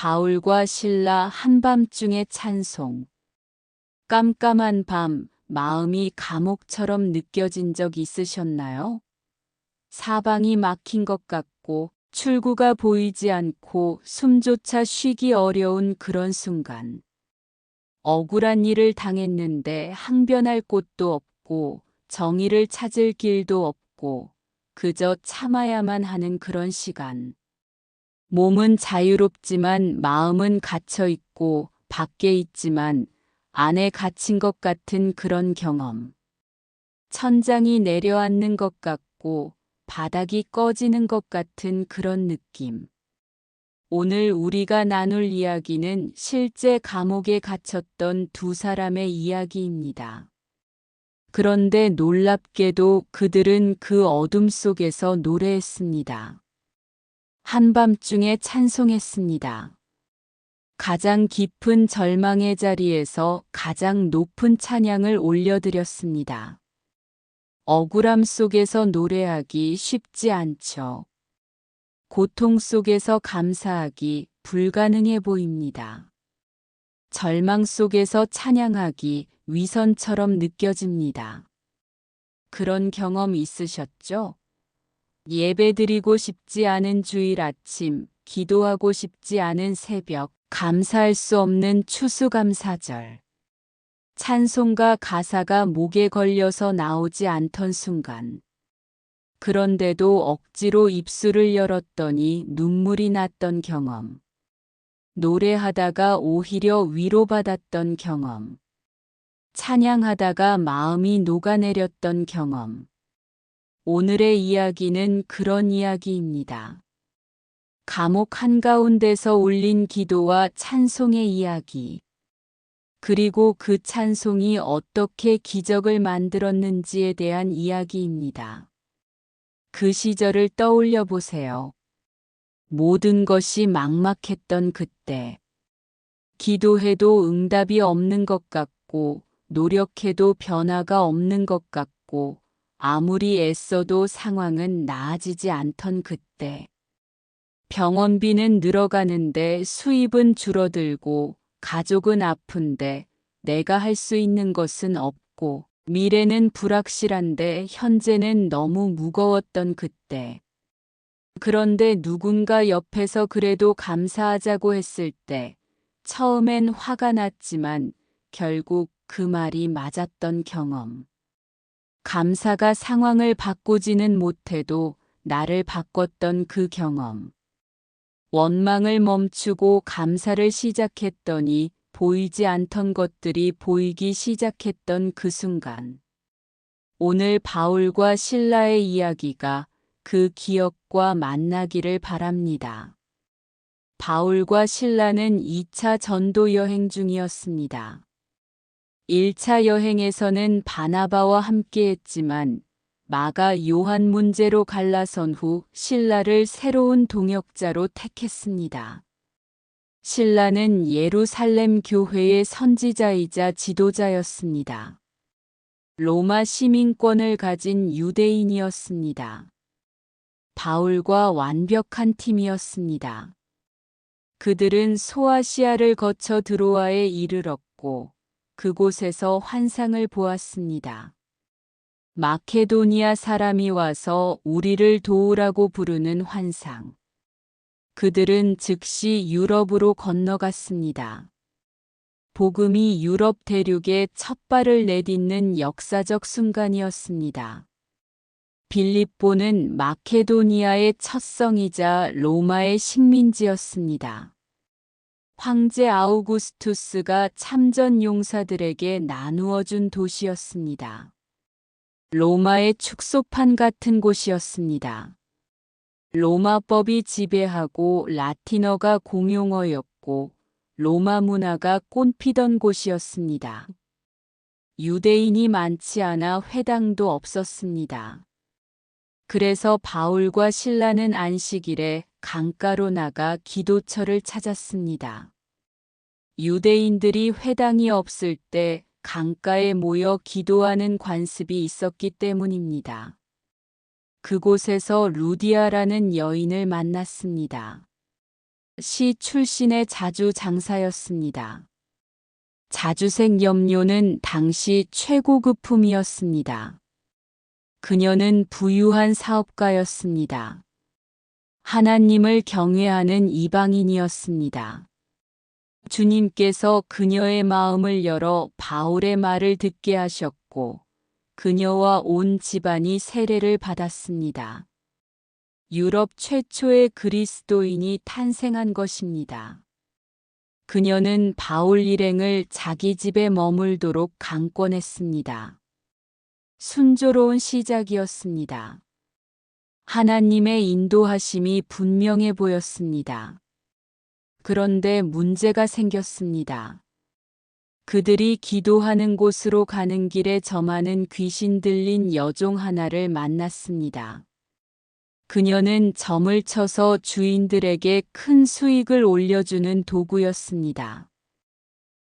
바울과 실라 한밤중의 찬송. 깜깜한 밤, 마음이 감옥처럼 느껴진 적 있으셨나요? 사방이 막힌 것 같고 출구가 보이지 않고 숨조차 쉬기 어려운 그런 순간. 억울한 일을 당했는데 항변할 곳도 없고 정의를 찾을 길도 없고 그저 참아야만 하는 그런 시간. 몸은 자유롭지만 마음은 갇혀 있고 밖에 있지만 안에 갇힌 것 같은 그런 경험. 천장이 내려앉는 것 같고 바닥이 꺼지는 것 같은 그런 느낌. 오늘 우리가 나눌 이야기는 실제 감옥에 갇혔던 두 사람의 이야기입니다. 그런데 놀랍게도 그들은 그 어둠 속에서 노래했습니다. 한밤중에 찬송했습니다. 가장 깊은 절망의 자리에서 가장 높은 찬양을 올려드렸습니다. 억울함 속에서 노래하기 쉽지 않죠. 고통 속에서 감사하기 불가능해 보입니다. 절망 속에서 찬양하기 위선처럼 느껴집니다. 그런 경험 있으셨죠? 예배드리고 싶지 않은 주일 아침, 기도하고 싶지 않은 새벽, 감사할 수 없는 추수감사절. 찬송가 가사가 목에 걸려서 나오지 않던 순간. 그런데도 억지로 입술을 열었더니 눈물이 났던 경험. 노래하다가 오히려 위로받았던 경험. 찬양하다가 마음이 녹아내렸던 경험. 오늘의 이야기는 그런 이야기입니다. 감옥 한가운데서 올린 기도와 찬송의 이야기. 그리고 그 찬송이 어떻게 기적을 만들었는지에 대한 이야기입니다. 그 시절을 떠올려 보세요. 모든 것이 막막했던 그때. 기도해도 응답이 없는 것 같고, 노력해도 변화가 없는 것 같고, 아무리 애써도 상황은 나아지지 않던 그때. 병원비는 늘어가는데 수입은 줄어들고 가족은 아픈데 내가 할 수 있는 것은 없고 미래는 불확실한데 현재는 너무 무거웠던 그때. 그런데 누군가 옆에서 그래도 감사하자고 했을 때 처음엔 화가 났지만 결국 그 말이 맞았던 경험. 감사가 상황을 바꾸지는 못해도 나를 바꿨던 그 경험. 원망을 멈추고 감사를 시작했더니 보이지 않던 것들이 보이기 시작했던 그 순간. 오늘 바울과 실라의 이야기가 그 기억과 만나기를 바랍니다. 바울과 실라는 2차 전도 여행 중이었습니다. 1차 여행에서는 바나바와 함께했지만 마가 요한 문제로 갈라선 후 실라를 새로운 동역자로 택했습니다. 실라는 예루살렘 교회의 선지자이자 지도자였습니다. 로마 시민권을 가진 유대인이었습니다. 바울과 완벽한 팀이었습니다. 그들은 소아시아를 거쳐 드로아에 이르렀고 그곳에서 환상을 보았습니다. 마케도니아 사람이 와서 우리를 도우라고 부르는 환상. 그들은 즉시 유럽으로 건너갔습니다. 복음이 유럽 대륙에 첫 발을 내딛는 역사적 순간이었습니다. 빌립보는 마케도니아의 첫 성이자 로마의 식민지였습니다. 황제 아우구스투스가 참전 용사들에게 나누어 준 도시였습니다. 로마의 축소판 같은 곳이었습니다. 로마법이 지배하고 라틴어가 공용어였고 로마 문화가 꽃피던 곳이었습니다. 유대인이 많지 않아 회당도 없었습니다. 그래서 바울과 실라는 안식일에 강가로 나가 기도처를 찾았습니다. 유대인들이 회당이 없을 때 강가에 모여 기도하는 관습이 있었기 때문입니다. 그곳에서 루디아라는 여인을 만났습니다. 시 출신의 자주 장사였습니다. 자주색 염료는 당시 최고급품이었습니다. 그녀는 부유한 사업가였습니다. 하나님을 경외하는 이방인이었습니다. 주님께서 그녀의 마음을 열어 바울의 말을 듣게 하셨고 그녀와 온 집안이 세례를 받았습니다. 유럽 최초의 그리스도인이 탄생한 것입니다. 그녀는 바울 일행을 자기 집에 머물도록 강권했습니다. 순조로운 시작이었습니다. 하나님의 인도하심이 분명해 보였습니다. 그런데 문제가 생겼습니다. 그들이 기도하는 곳으로 가는 길에 점하는 귀신 들린 여종 하나를 만났습니다. 그녀는 점을 쳐서 주인들에게 큰 수익을 올려주는 도구였습니다.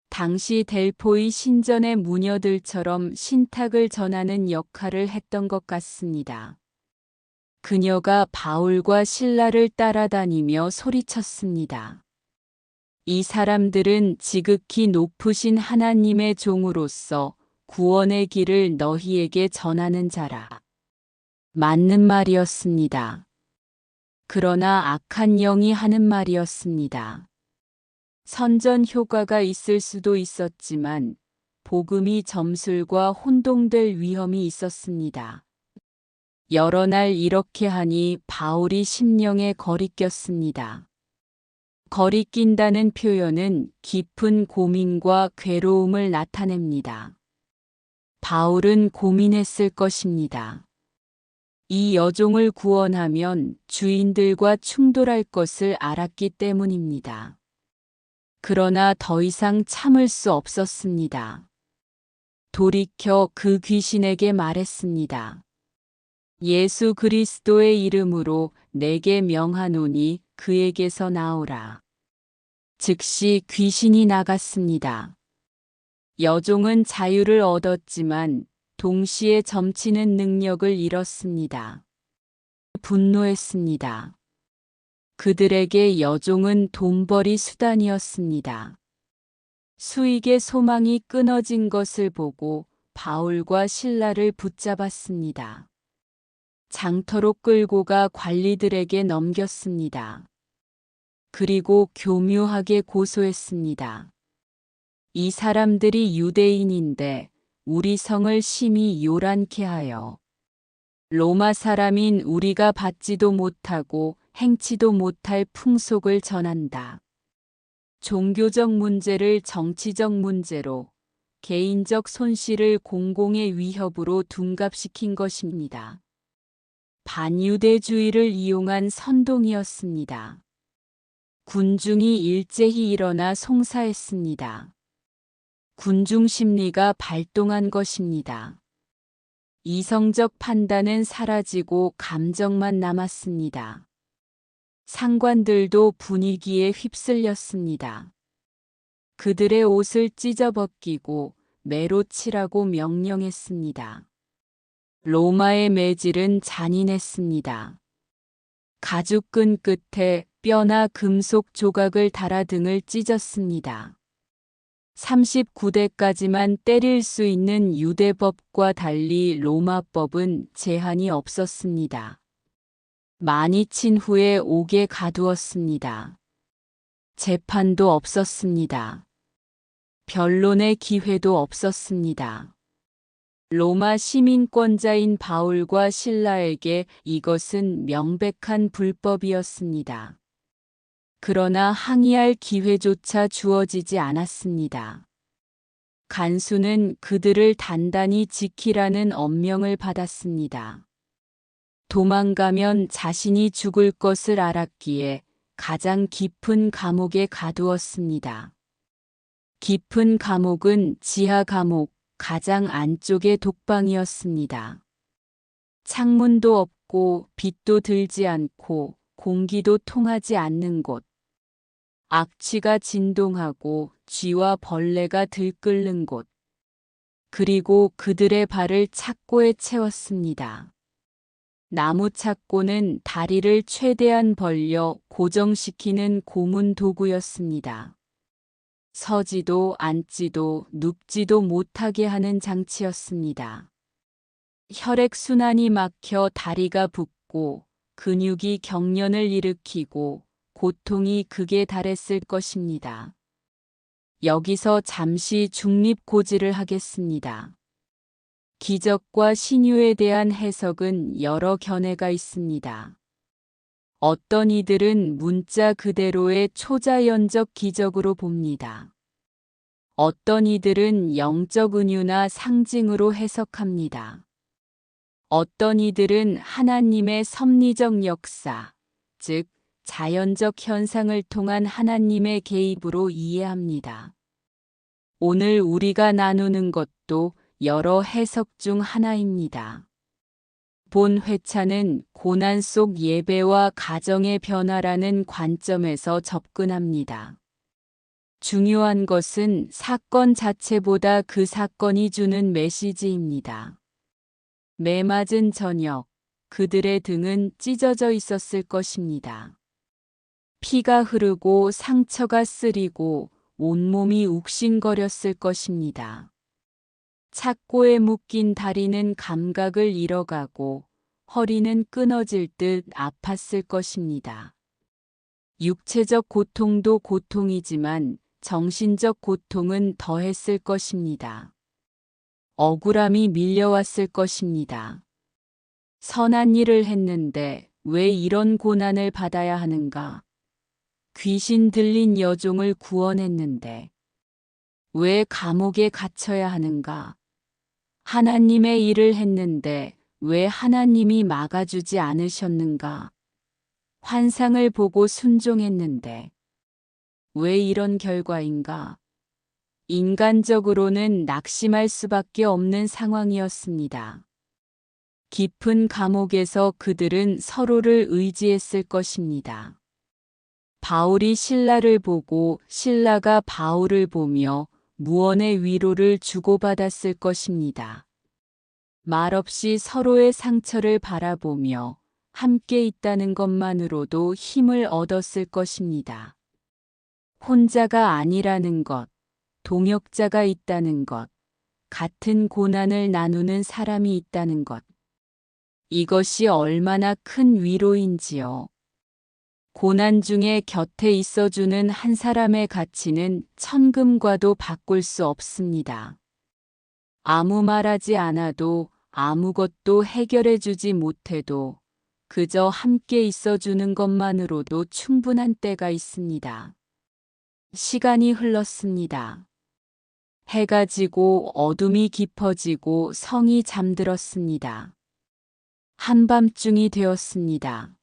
당시 델포이 신전의 무녀들처럼 신탁을 전하는 역할을 했던 것 같습니다. 그녀가 바울과 실라를 따라다니며 소리쳤습니다. 이 사람들은 지극히 높으신 하나님의 종으로서 구원의 길을 너희에게 전하는 자라. 맞는 말이었습니다. 그러나 악한 영이 하는 말이었습니다. 선전 효과가 있을 수도 있었지만 복음이 점술과 혼동될 위험이 있었습니다. 여러 날 이렇게 하니 바울이 심령에 거리꼈습니다. 거리낀다는 표현은 깊은 고민과 괴로움을 나타냅니다. 바울은 고민했을 것입니다. 이 여종을 구원하면 주인들과 충돌할 것을 알았기 때문입니다. 그러나 더 이상 참을 수 없었습니다. 돌이켜 그 귀신에게 말했습니다. 예수 그리스도의 이름으로 내게 명하노니 그에게서 나오라. 즉시 귀신이 나갔습니다. 여종은 자유를 얻었지만 동시에 점치는 능력을 잃었습니다. 분노했습니다. 그들에게 여종은 돈벌이 수단이었습니다. 수익의 소망이 끊어진 것을 보고 바울과 실라를 붙잡았습니다. 장터로 끌고 가 관리들에게 넘겼습니다. 그리고 교묘하게 고소했습니다. 이 사람들이 유대인인데 우리 성을 심히 요란케 하여 로마 사람인 우리가 받지도 못하고 행치도 못할 풍속을 전한다. 종교적 문제를 정치적 문제로, 개인적 손실을 공공의 위협으로 둔갑시킨 것입니다. 반유대주의를 이용한 선동이었습니다. 군중이 일제히 일어나 송사했습니다. 군중 심리가 발동한 것입니다. 이성적 판단은 사라지고 감정만 남았습니다. 상관들도 분위기에 휩쓸렸습니다. 그들의 옷을 찢어벗기고 매로 치라고 명령했습니다. 로마의 매질은 잔인했습니다. 가죽끈 끝에 뼈나 금속 조각을 달아 등을 찢었습니다. 39대까지만 때릴 수 있는 유대법과 달리 로마법은 제한이 없었습니다. 많이 친 후에 옥에 가두었습니다. 재판도 없었습니다. 변론의 기회도 없었습니다. 로마 시민권자인 바울과 실라에게 이것은 명백한 불법이었습니다. 그러나 항의할 기회조차 주어지지 않았습니다. 간수는 그들을 단단히 지키라는 엄명을 받았습니다. 도망가면 자신이 죽을 것을 알았기에 가장 깊은 감옥에 가두었습니다. 깊은 감옥은 지하 감옥, 가장 안쪽의 독방이었습니다. 창문도 없고 빛도 들지 않고 공기도 통하지 않는 곳. 악취가 진동하고 쥐와 벌레가 들끓는 곳. 그리고 그들의 발을 착고에 채웠습니다. 나무 착고는 다리를 최대한 벌려 고정시키는 고문 도구였습니다. 서지도 앉지도 눕지도 못하게 하는 장치였습니다. 혈액순환이 막혀 다리가 붓고 근육이 경련을 일으키고 고통이 극에 달했을 것입니다. 여기서 잠시 중립고지를 하겠습니다. 기적과 신유에 대한 해석은 여러 견해가 있습니다. 어떤 이들은 문자 그대로의 초자연적 기적으로 봅니다. 어떤 이들은 영적 은유나 상징으로 해석합니다. 어떤 이들은 하나님의 섭리적 역사, 즉 자연적 현상을 통한 하나님의 개입으로 이해합니다. 오늘 우리가 나누는 것도 여러 해석 중 하나입니다. 본 회차는 고난 속 예배와 가정의 변화라는 관점에서 접근합니다. 중요한 것은 사건 자체보다 그 사건이 주는 메시지입니다. 매맞은 저녁, 그들의 등은 찢어져 있었을 것입니다. 피가 흐르고 상처가 쓰리고 온몸이 욱신거렸을 것입니다. 착고에 묶인 다리는 감각을 잃어가고 허리는 끊어질 듯 아팠을 것입니다. 육체적 고통도 고통이지만 정신적 고통은 더했을 것입니다. 억울함이 밀려왔을 것입니다. 선한 일을 했는데 왜 이런 고난을 받아야 하는가? 귀신 들린 여종을 구원했는데 왜 감옥에 갇혀야 하는가? 하나님의 일을 했는데 왜 하나님이 막아주지 않으셨는가? 환상을 보고 순종했는데 왜 이런 결과인가? 인간적으로는 낙심할 수밖에 없는 상황이었습니다. 깊은 감옥에서 그들은 서로를 의지했을 것입니다. 바울이 신라를 보고 신라가 바울을 보며 무언의 위로를 주고받았을 것입니다. 말없이 서로의 상처를 바라보며 함께 있다는 것만으로도 힘을 얻었을 것입니다. 혼자가 아니라는 것, 동역자가 있다는 것, 같은 고난을 나누는 사람이 있다는 것. 이것이 얼마나 큰 위로인지요. 고난 중에 곁에 있어주는 한 사람의 가치는 천금과도 바꿀 수 없습니다. 아무 말하지 않아도 아무것도 해결해주지 못해도 그저 함께 있어주는 것만으로도 충분한 때가 있습니다. 시간이 흘렀습니다. 해가 지고 어둠이 깊어지고 성이 잠들었습니다. 한밤중이 되었습니다.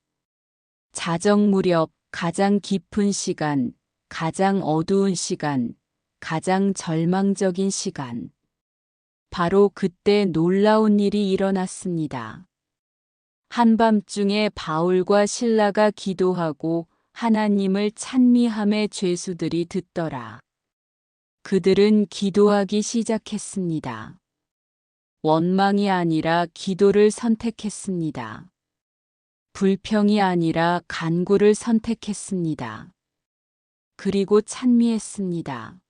자정 무렵 가장 깊은 시간, 가장 어두운 시간, 가장 절망적인 시간. 바로 그때 놀라운 일이 일어났습니다. 한밤중에 바울과 실라가 기도하고 하나님을 찬미함의 죄수들이 듣더라. 그들은 기도하기 시작했습니다. 원망이 아니라 기도를 선택했습니다. 불평이 아니라 간구를 선택했습니다. 그리고 찬미했습니다.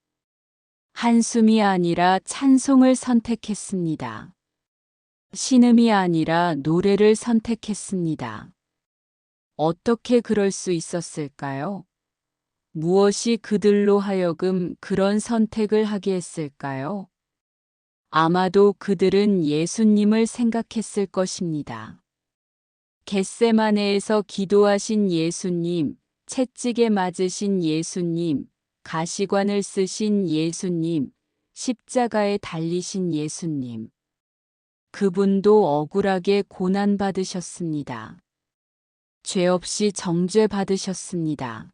한숨이 아니라 찬송을 선택했습니다. 신음이 아니라 노래를 선택했습니다. 어떻게 그럴 수 있었을까요? 무엇이 그들로 하여금 그런 선택을 하게 했을까요? 아마도 그들은 예수님을 생각했을 것입니다. 겟세마네에서 기도하신 예수님, 채찍에 맞으신 예수님, 가시관을 쓰신 예수님, 십자가에 달리신 예수님. 그분도 억울하게 고난받으셨습니다. 죄 없이 정죄받으셨습니다.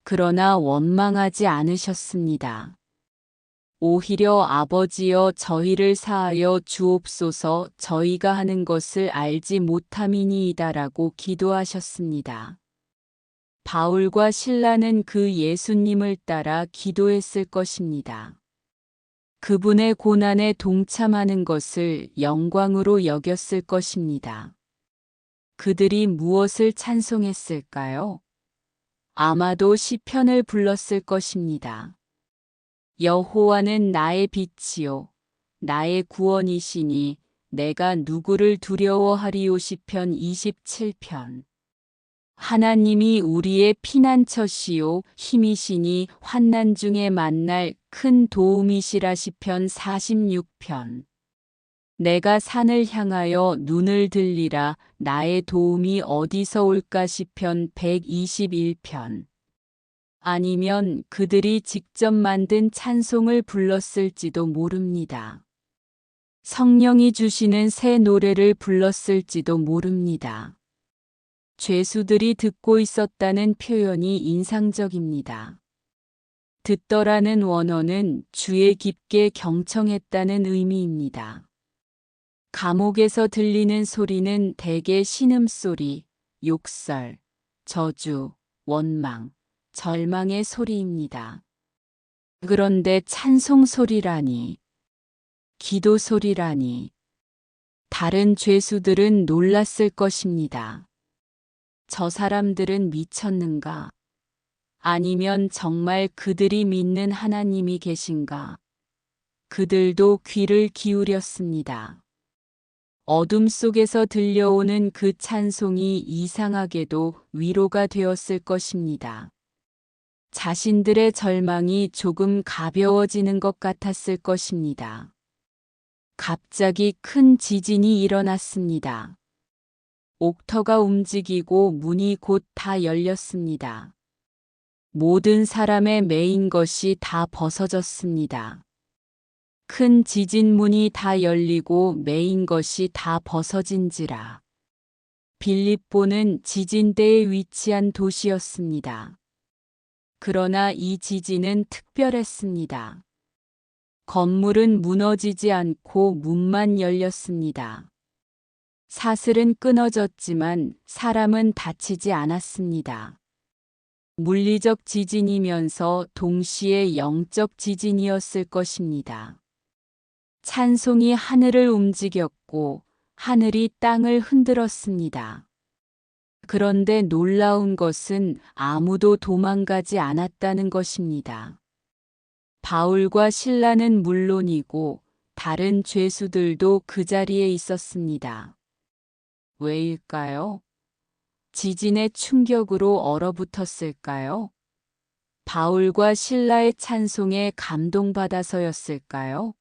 그러나 원망하지 않으셨습니다. 오히려 아버지여 저희를 사하여 주옵소서 저희가 하는 것을 알지 못함이니이다라고 기도하셨습니다. 바울과 실라는 그 예수님을 따라 기도했을 것입니다. 그분의 고난에 동참하는 것을 영광으로 여겼을 것입니다. 그들이 무엇을 찬송했을까요? 아마도 시편을 불렀을 것입니다. 여호와는 나의 빛이요 나의 구원이시니 내가 누구를 두려워하리요. 시편 27편. 하나님이 우리의 피난처시요 힘이시니 환난 중에 만날 큰 도움이시라. 시편 46편. 내가 산을 향하여 눈을 들리라 나의 도움이 어디서 올까. 시편 121편. 아니면 그들이 직접 만든 찬송을 불렀을지도 모릅니다. 성령이 주시는 새 노래를 불렀을지도 모릅니다. 죄수들이 듣고 있었다는 표현이 인상적입니다. 듣더라는 원어는 주에 깊게 경청했다는 의미입니다. 감옥에서 들리는 소리는 대개 신음소리, 욕설, 저주, 원망, 절망의 소리입니다. 그런데 찬송 소리라니, 기도 소리라니, 다른 죄수들은 놀랐을 것입니다. 저 사람들은 미쳤는가? 아니면 정말 그들이 믿는 하나님이 계신가? 그들도 귀를 기울였습니다. 어둠 속에서 들려오는 그 찬송이 이상하게도 위로가 되었을 것입니다. 자신들의 절망이 조금 가벼워지는 것 같았을 것입니다. 갑자기 큰 지진이 일어났습니다. 옥터가 움직이고 문이 곧 다 열렸습니다. 모든 사람의 매인 것이 다 벗어졌습니다. 큰 지진문이 다 열리고 매인 것이 다 벗어진지라. 빌립보는 지진대에 위치한 도시였습니다. 그러나 이 지진은 특별했습니다. 건물은 무너지지 않고 문만 열렸습니다. 사슬은 끊어졌지만 사람은 다치지 않았습니다. 물리적 지진이면서 동시에 영적 지진이었을 것입니다. 찬송이 하늘을 움직였고 하늘이 땅을 흔들었습니다. 그런데 놀라운 것은 아무도 도망가지 않았다는 것입니다. 바울과 실라는 물론이고 다른 죄수들도 그 자리에 있었습니다. 왜일까요? 지진의 충격으로 얼어붙었을까요? 바울과 실라의 찬송에 감동받아서였을까요?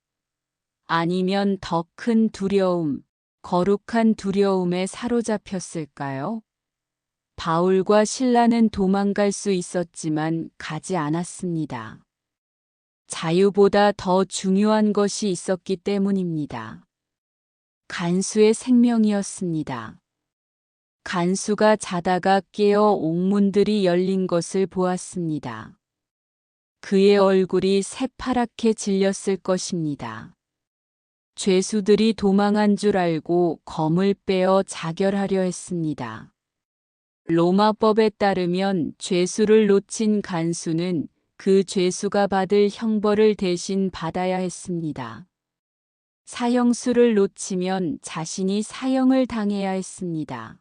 아니면 더 큰 두려움, 거룩한 두려움에 사로잡혔을까요? 바울과 실라는 도망갈 수 있었지만 가지 않았습니다. 자유보다 더 중요한 것이 있었기 때문입니다. 간수의 생명이었습니다. 간수가 자다가 깨어 옥문들이 열린 것을 보았습니다. 그의 얼굴이 새파랗게 질렸을 것입니다. 죄수들이 도망한 줄 알고 검을 빼어 자결하려 했습니다. 로마법에 따르면 죄수를 놓친 간수는 그 죄수가 받을 형벌을 대신 받아야 했습니다. 사형수를 놓치면 자신이 사형을 당해야 했습니다.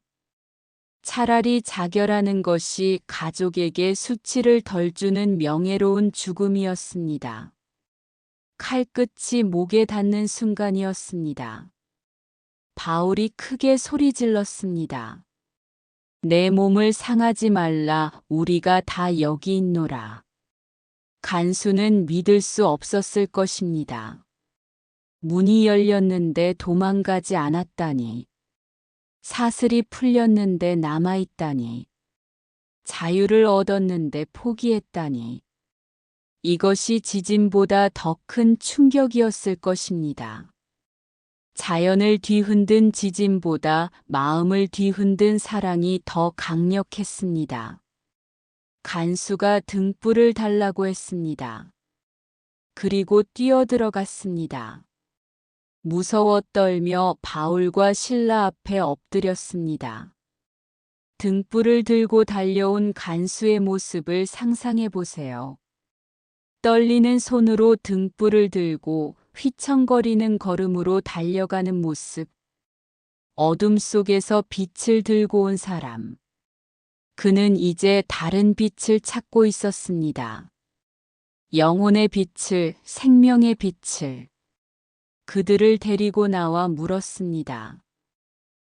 차라리 자결하는 것이 가족에게 수치를 덜 주는 명예로운 죽음이었습니다. 칼끝이 목에 닿는 순간이었습니다. 바울이 크게 소리 질렀습니다. 내 몸을 상하지 말라, 우리가 다 여기 있노라. 간수는 믿을 수 없었을 것입니다. 문이 열렸는데 도망가지 않았다니. 사슬이 풀렸는데 남아있다니. 자유를 얻었는데 포기했다니. 이것이 지진보다 더 큰 충격이었을 것입니다. 자연을 뒤흔든 지진보다 마음을 뒤흔든 사랑이 더 강력했습니다. 간수가 등불을 달라고 했습니다. 그리고 뛰어들어갔습니다. 무서워 떨며 바울과 실라 앞에 엎드렸습니다. 등불을 들고 달려온 간수의 모습을 상상해 보세요. 떨리는 손으로 등불을 들고 휘청거리는 걸음으로 달려가는 모습. 어둠 속에서 빛을 들고 온 사람. 그는 이제 다른 빛을 찾고 있었습니다. 영혼의 빛을, 생명의 빛을. 그들을 데리고 나와 물었습니다.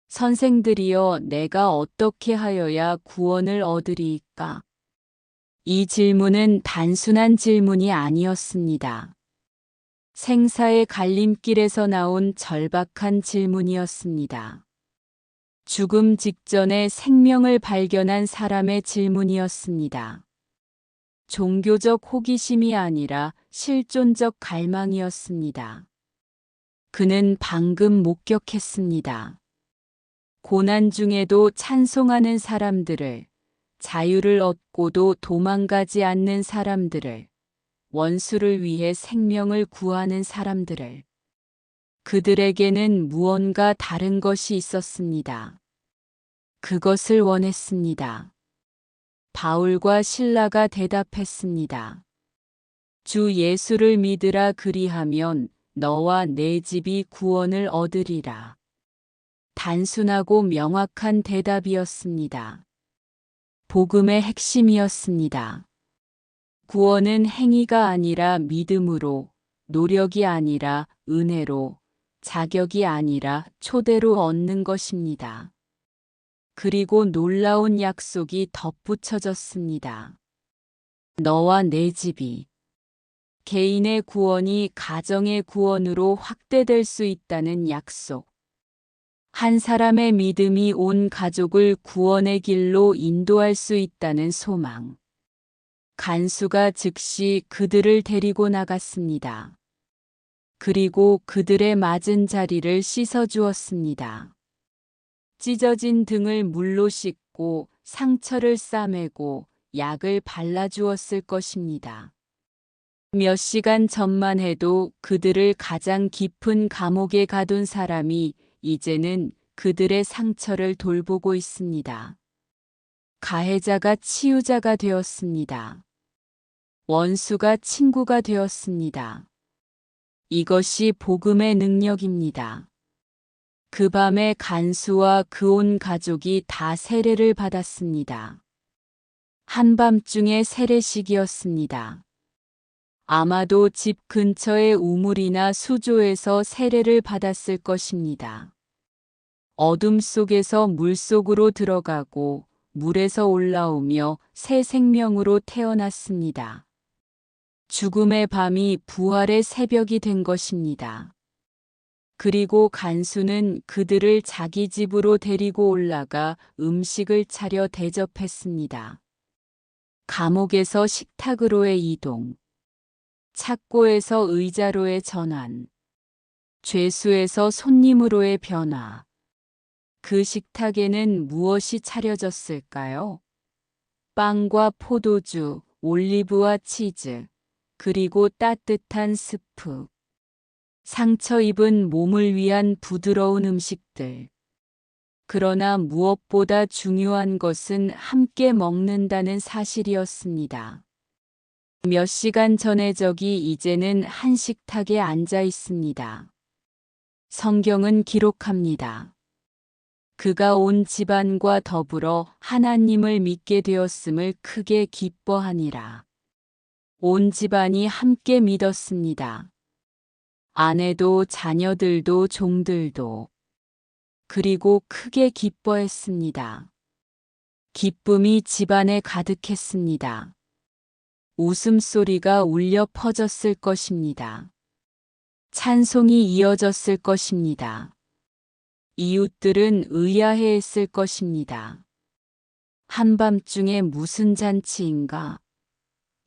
선생들이여, 내가 어떻게 하여야 구원을 얻으리이까? 이 질문은 단순한 질문이 아니었습니다. 생사의 갈림길에서 나온 절박한 질문이었습니다. 죽음 직전에 생명을 발견한 사람의 질문이었습니다. 종교적 호기심이 아니라 실존적 갈망이었습니다. 그는 방금 목격했습니다. 고난 중에도 찬송하는 사람들을, 자유를 얻고도 도망가지 않는 사람들을, 원수를 위해 생명을 구하는 사람들을. 그들에게는 무언가 다른 것이 있었습니다. 그것을 원했습니다. 바울과 실라가 대답했습니다. 주 예수를 믿으라, 그리하면 너와 내 집이 구원을 얻으리라. 단순하고 명확한 대답이었습니다. 복음의 핵심이었습니다. 구원은 행위가 아니라 믿음으로, 노력이 아니라 은혜로, 자격이 아니라 초대로 얻는 것입니다. 그리고 놀라운 약속이 덧붙여졌습니다. 너와 내 집이. 개인의 구원이 가정의 구원으로 확대될 수 있다는 약속. 한 사람의 믿음이 온 가족을 구원의 길로 인도할 수 있다는 소망. 간수가 즉시 그들을 데리고 나갔습니다. 그리고 그들의 맞은 자리를 씻어주었습니다. 찢어진 등을 물로 씻고 상처를 싸매고 약을 발라주었을 것입니다. 몇 시간 전만 해도 그들을 가장 깊은 감옥에 가둔 사람이 이제는 그들의 상처를 돌보고 있습니다. 가해자가 치유자가 되었습니다. 원수가 친구가 되었습니다. 이것이 복음의 능력입니다. 그 밤에 간수와 그 온 가족이 다 세례를 받았습니다. 한밤중의 세례식이었습니다. 아마도 집 근처의 우물이나 수조에서 세례를 받았을 것입니다. 어둠 속에서 물 속으로 들어가고 물에서 올라오며 새 생명으로 태어났습니다. 죽음의 밤이 부활의 새벽이 된 것입니다. 그리고 간수는 그들을 자기 집으로 데리고 올라가 음식을 차려 대접했습니다. 감옥에서 식탁으로의 이동, 착고에서 의자로의 전환, 죄수에서 손님으로의 변화. 그 식탁에는 무엇이 차려졌을까요? 빵과 포도주, 올리브와 치즈, 그리고 따뜻한 스프. 상처 입은 몸을 위한 부드러운 음식들. 그러나 무엇보다 중요한 것은 함께 먹는다는 사실이었습니다. 몇 시간 전의 적이 이제는 한 식탁에 앉아 있습니다. 성경은 기록합니다. 그가 온 집안과 더불어 하나님을 믿게 되었음을 크게 기뻐하니라. 온 집안이 함께 믿었습니다. 아내도 자녀들도 종들도. 그리고 크게 기뻐했습니다. 기쁨이 집안에 가득했습니다. 웃음소리가 울려 퍼졌을 것입니다. 찬송이 이어졌을 것입니다. 이웃들은 의아해했을 것입니다. 한밤중에 무슨 잔치인가?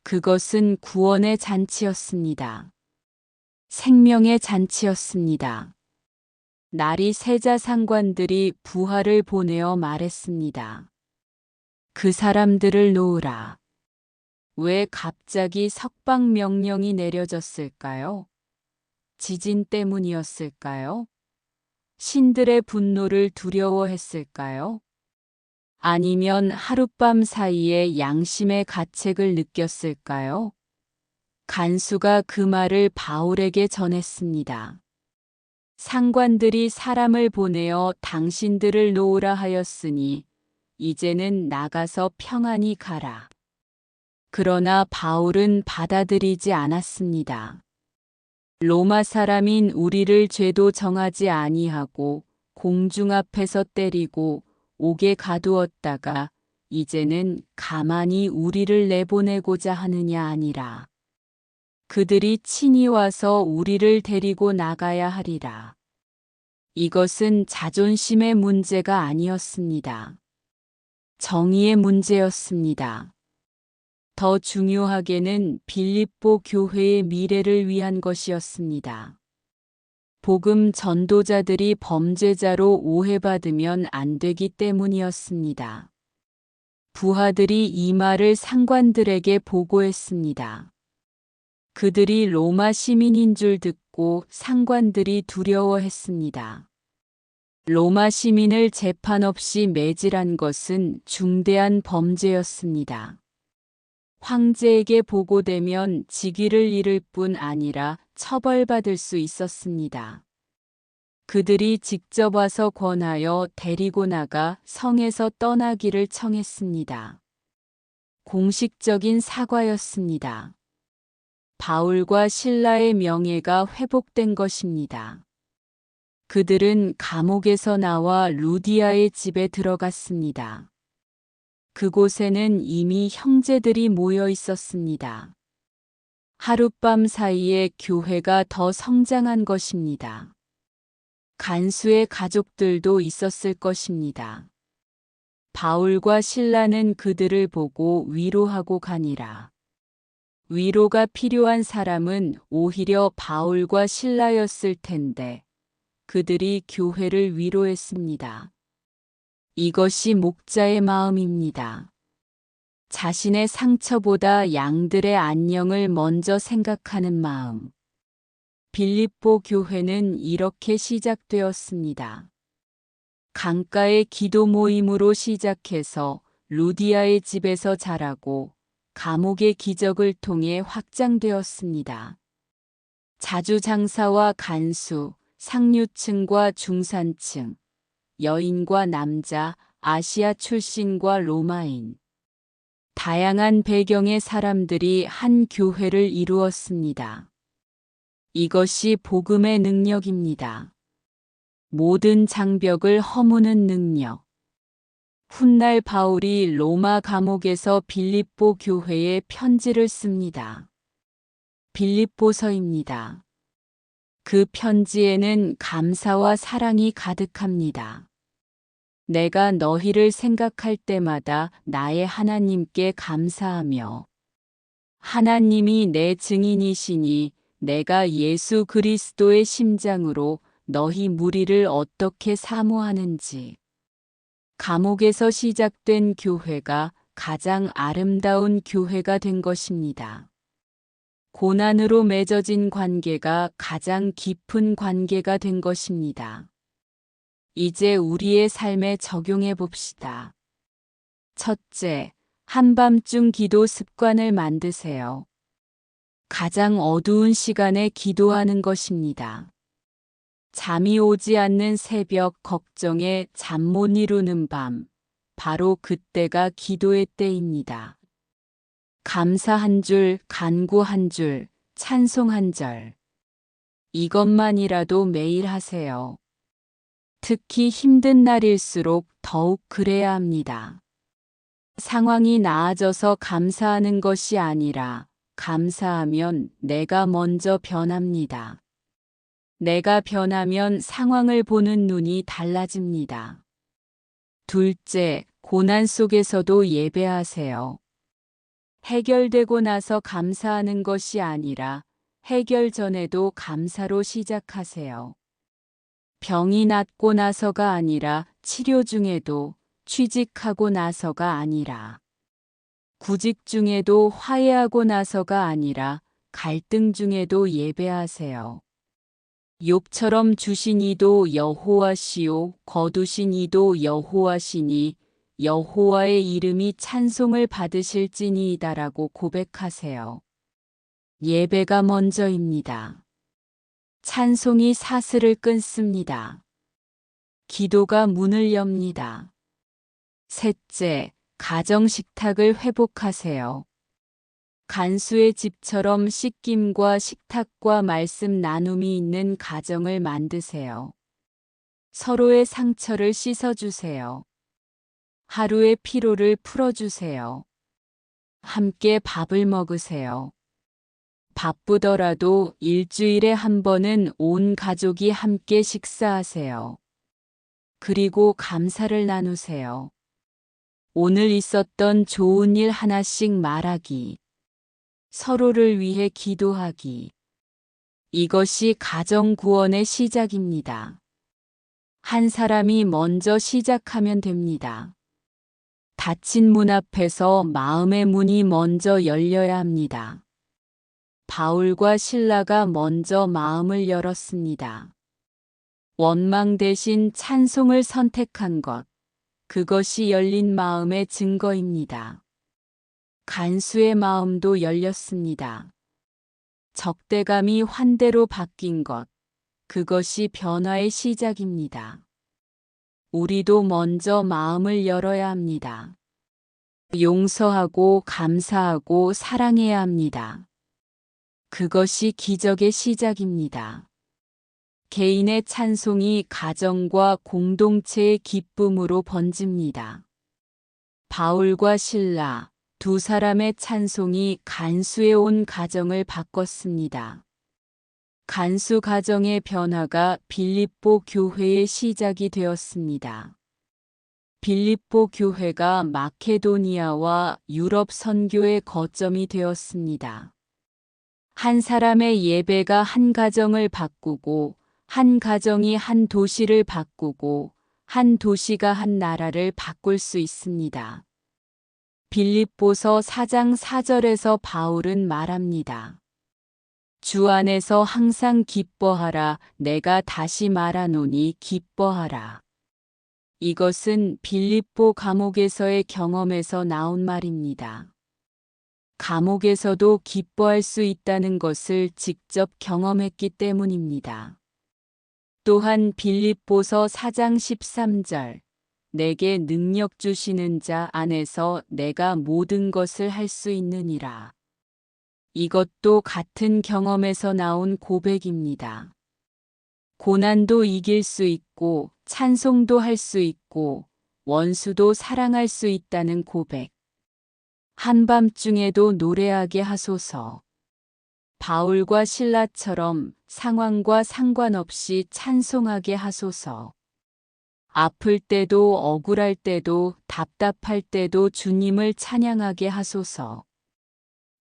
그것은 구원의 잔치였습니다. 생명의 잔치였습니다. 날이 새자 상관들이 부하를 보내어 말했습니다. 그 사람들을 놓으라. 왜 갑자기 석방 명령이 내려졌을까요? 지진 때문이었을까요? 신들의 분노를 두려워했을까요? 아니면 하룻밤 사이에 양심의 가책을 느꼈을까요? 간수가 그 말을 바울에게 전했습니다. 상관들이 사람을 보내어 당신들을 놓으라 하였으니 이제는 나가서 평안히 가라. 그러나 바울은 받아들이지 않았습니다. 로마 사람인 우리를 죄도 정하지 아니하고 공중 앞에서 때리고 옥에 가두었다가 이제는 가만히 우리를 내보내고자 하느냐 아니라 그들이 친히 와서 우리를 데리고 나가야 하리라. 이것은 자존심의 문제가 아니었습니다. 정의의 문제였습니다. 더 중요하게는 빌립보 교회의 미래를 위한 것이었습니다. 복음 전도자들이 범죄자로 오해받으면 안 되기 때문이었습니다. 부하들이 이 말을 상관들에게 보고했습니다. 그들이 로마 시민인 줄 듣고 상관들이 두려워했습니다. 로마 시민을 재판 없이 매질한 것은 중대한 범죄였습니다. 황제에게 보고되면 직위를 잃을 뿐 아니라 처벌받을 수 있었습니다. 그들이 직접 와서 권하여 데리고 나가 성에서 떠나기를 청했습니다. 공식적인 사과였습니다. 바울과 실라의 명예가 회복된 것입니다. 그들은 감옥에서 나와 루디아의 집에 들어갔습니다. 그곳에는 이미 형제들이 모여 있었습니다. 하룻밤 사이에 교회가 더 성장한 것입니다. 간수의 가족들도 있었을 것입니다. 바울과 실라는 그들을 보고 위로하고 가니라. 위로가 필요한 사람은 오히려 바울과 실라였을 텐데 그들이 교회를 위로했습니다. 이것이 목자의 마음입니다. 자신의 상처보다 양들의 안녕을 먼저 생각하는 마음. 빌립보 교회는 이렇게 시작되었습니다. 강가의 기도 모임으로 시작해서 루디아의 집에서 자라고 감옥의 기적을 통해 확장되었습니다. 자주장사와 간수, 상류층과 중산층, 여인과 남자, 아시아 출신과 로마인. 다양한 배경의 사람들이 한 교회를 이루었습니다. 이것이 복음의 능력입니다. 모든 장벽을 허무는 능력. 훗날 바울이 로마 감옥에서 빌립보 교회에 편지를 씁니다. 빌립보서입니다. 그 편지에는 감사와 사랑이 가득합니다. 내가 너희를 생각할 때마다 나의 하나님께 감사하며 하나님이 내 증인이시니 내가 예수 그리스도의 심장으로 너희 무리를 어떻게 사모하는지. 감옥에서 시작된 교회가 가장 아름다운 교회가 된 것입니다. 고난으로 맺어진 관계가 가장 깊은 관계가 된 것입니다. 이제 우리의 삶에 적용해 봅시다. 첫째, 한밤중 기도 습관을 만드세요. 가장 어두운 시간에 기도하는 것입니다. 잠이 오지 않는 새벽 걱정에 잠 못 이루는 밤, 바로 그때가 기도의 때입니다. 감사 한 줄, 간구 한 줄, 찬송 한 절. 이것만이라도 매일 하세요. 특히 힘든 날일수록 더욱 그래야 합니다. 상황이 나아져서 감사하는 것이 아니라 감사하면 내가 먼저 변합니다. 내가 변하면 상황을 보는 눈이 달라집니다. 둘째, 고난 속에서도 예배하세요. 해결되고 나서 감사하는 것이 아니라 해결 전에도 감사로 시작하세요. 병이 낫고 나서가 아니라 치료 중에도, 취직하고 나서가 아니라, 구직 중에도, 화해하고 나서가 아니라 갈등 중에도 예배하세요. 욥처럼 주신 이도 여호와시요 거두신 이도 여호와시니 여호와의 이름이 찬송을 받으실지니이다라고 고백하세요. 예배가 먼저입니다. 찬송이 사슬을 끊습니다. 기도가 문을 엽니다. 셋째, 가정 식탁을 회복하세요. 간수의 집처럼 씻김과 식탁과 말씀 나눔이 있는 가정을 만드세요. 서로의 상처를 씻어주세요. 하루의 피로를 풀어주세요. 함께 밥을 먹으세요. 바쁘더라도 일주일에 한 번은 온 가족이 함께 식사하세요. 그리고 감사를 나누세요. 오늘 있었던 좋은 일 하나씩 말하기. 서로를 위해 기도하기. 이것이 가정 구원의 시작입니다. 한 사람이 먼저 시작하면 됩니다. 닫힌 문 앞에서 마음의 문이 먼저 열려야 합니다. 바울과 실라가 먼저 마음을 열었습니다. 원망 대신 찬송을 선택한 것, 그것이 열린 마음의 증거입니다. 간수의 마음도 열렸습니다. 적대감이 환대로 바뀐 것, 그것이 변화의 시작입니다. 우리도 먼저 마음을 열어야 합니다. 용서하고 감사하고 사랑해야 합니다. 그것이 기적의 시작입니다. 개인의 찬송이 가정과 공동체의 기쁨으로 번집니다. 바울과 실라, 두 사람의 찬송이 간수의 온 가정을 바꿨습니다. 간수 가정의 변화가 빌립보 교회의 시작이 되었습니다. 빌립보 교회가 마케도니아와 유럽 선교의 거점이 되었습니다. 한 사람의 예배가 한 가정을 바꾸고, 한 가정이 한 도시를 바꾸고, 한 도시가 한 나라를 바꿀 수 있습니다. 빌립보서 4장 4절에서 바울은 말합니다. 주 안에서 항상 기뻐하라. 내가 다시 말하노니 기뻐하라. 이것은 빌립보 감옥에서의 경험에서 나온 말입니다. 감옥에서도 기뻐할 수 있다는 것을 직접 경험했기 때문입니다. 또한 빌립보서 4장 13절, 내게 능력 주시는 자 안에서 내가 모든 것을 할 수 있느니라. 이것도 같은 경험에서 나온 고백입니다. 고난도 이길 수 있고, 찬송도 할 수 있고, 원수도 사랑할 수 있다는 고백. 한밤중에도 노래하게 하소서. 바울과 실라처럼 상황과 상관없이 찬송하게 하소서. 아플 때도 억울할 때도 답답할 때도 주님을 찬양하게 하소서.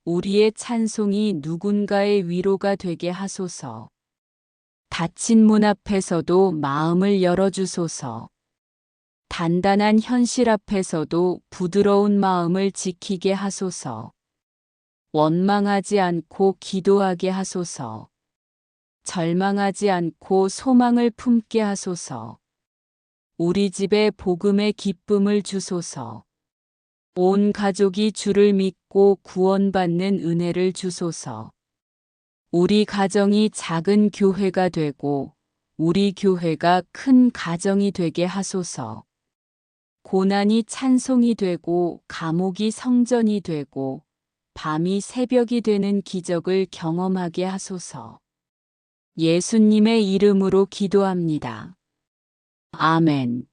우리의 찬송이 누군가의 위로가 되게 하소서. 닫힌 문 앞에서도 마음을 열어주소서. 단단한 현실 앞에서도 부드러운 마음을 지키게 하소서. 원망하지 않고 기도하게 하소서. 절망하지 않고 소망을 품게 하소서. 우리 집에 복음의 기쁨을 주소서. 온 가족이 주를 믿고 구원받는 은혜를 주소서. 우리 가정이 작은 교회가 되고 우리 교회가 큰 가정이 되게 하소서. 고난이 찬송이 되고 감옥이 성전이 되고 밤이 새벽이 되는 기적을 경험하게 하소서. 예수님의 이름으로 기도합니다. 아멘.